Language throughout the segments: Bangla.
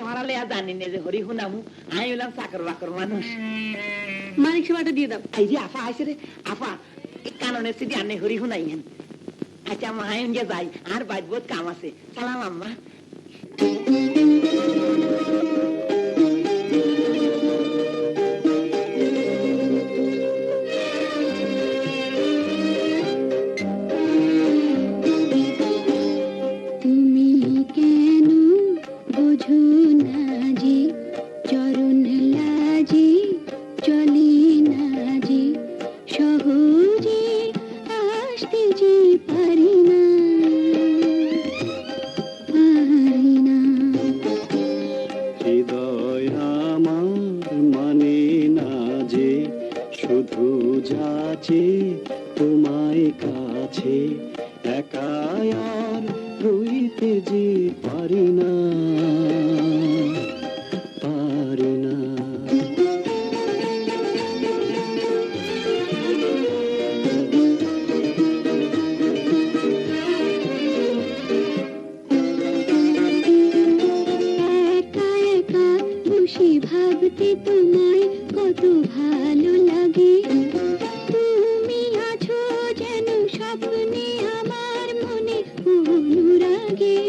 আমার আলে আর জানি না যে হরি হুনামু আমি হলাম চাকর বাকর মানুষ মানিক সেবাটা দিয়ে দাও এই যে আফা আইসে রে আফা এই কাননের সিটি আনে হরি হুনাইয়েন আচ্ছা মা আইন যে যাই আর বাইর বহুত কাম আছে সালাম আম্মা তোমায় কাছে একা আর রইতে যে পারি না পারি না একা একা বসে ভাবতে তোমায় কত ভালো লাগে তুমি আছো যেন স্বপ্নে আমার মনে অনুরাগে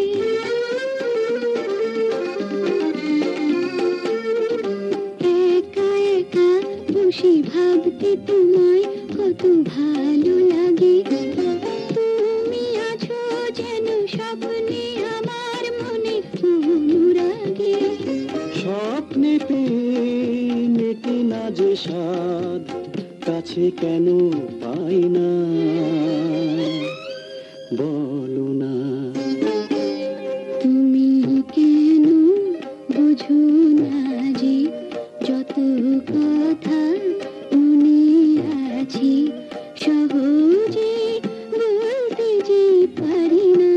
একা একা বসে ভাবতে তোমায় কত ভালো লাগে তুমি আছো যেন স্বপ্নে আমার মনে অনুরাগে স্বপ্নে পেয়ে মেটে না যে স্বাদ কাছে কেন পাই না বলো না তুমি কেন বুঝো না যে যত কথা মনে আছে সহজে বলতে যে পারি না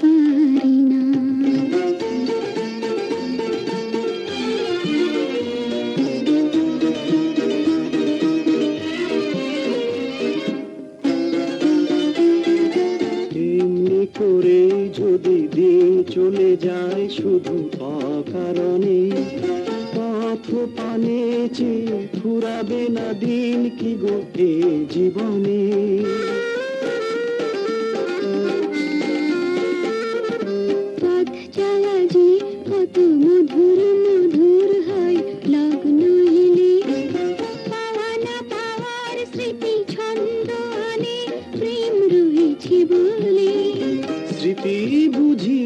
পারি না এমনি করে যদি দিন চলে যায় শুধু অকারণে পথ পানে চেয়ে ফুরাবে না দিন কি গো এ জীবনে পথ চলা যে কত মধুর মধুর হয় লগ্ন এলে পাওয়া না পাওয়ার স্মৃতি ছন্দ আনে প্রেম রয়েছে বলে স্মৃতি বুঝি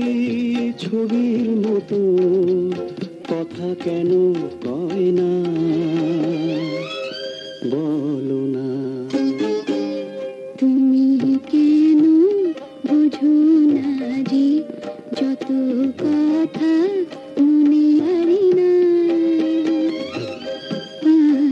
ছবির মতো কথা কেন কয় না বলো না তুমি কেন বুঝো না যে যত কথা